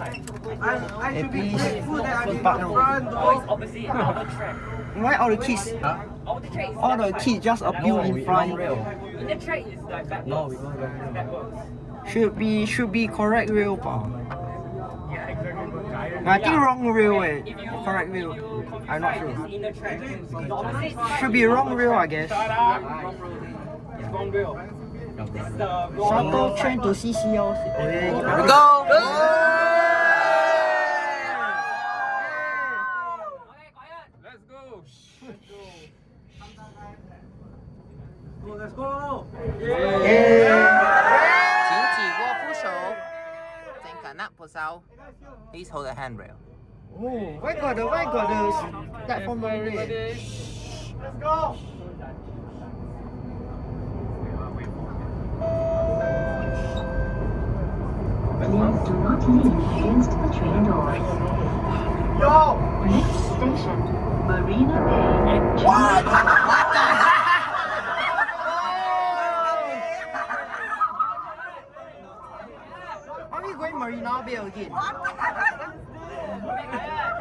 Hey, please. Park now. Why all the kids? All the kids just appeal in front. No, we don't go. Should be correct rail, pa. I think wrong rail, correct rail. I'm not sure. Should be wrong rail, I guess. Shuttle train to CCL. Go! Let's go! 请起握扶手，正近握扶手。Please hold the handrail. Oh, why got the platform already? Let's go! Please do not lean against the train doors. Yo! Next station, Marina Bay. What the heck? Are we going Marina Bay again?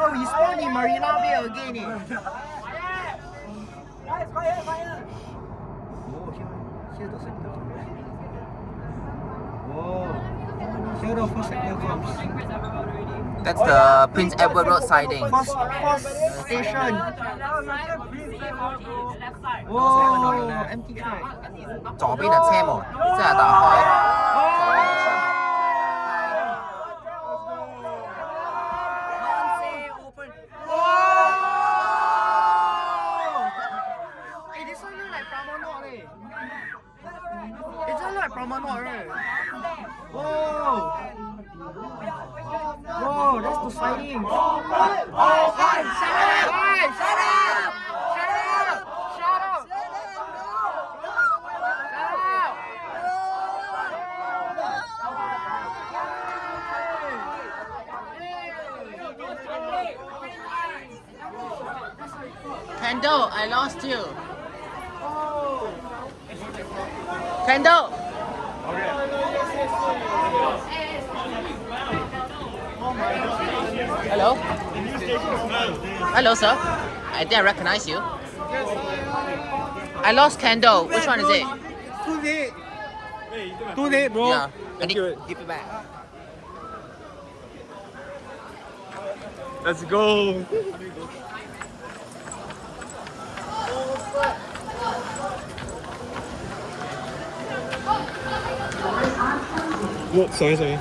Oh, we spawned in Marina Bay again. Guys, quiet! Oh, here the signal. Whoa, here the first signal comes. That's the Prince Edward Road siding. First station. Whoa, empty track. 左邊嘅車門即係打開。Hey, this one look like Promenade, eh? It doesn't look like Promenade, right? Whoa! Whoa, that's the siding. Oh, hey, shut up! Hey, shut up! Shut up! Shut up! Kendall, I lost you. Kendall. Hello. Hello, sir. I didn't recognize you. I lost Kendall. Which one is it? Too late, bro. Yeah. I need to give it back. Let's go! Sorry.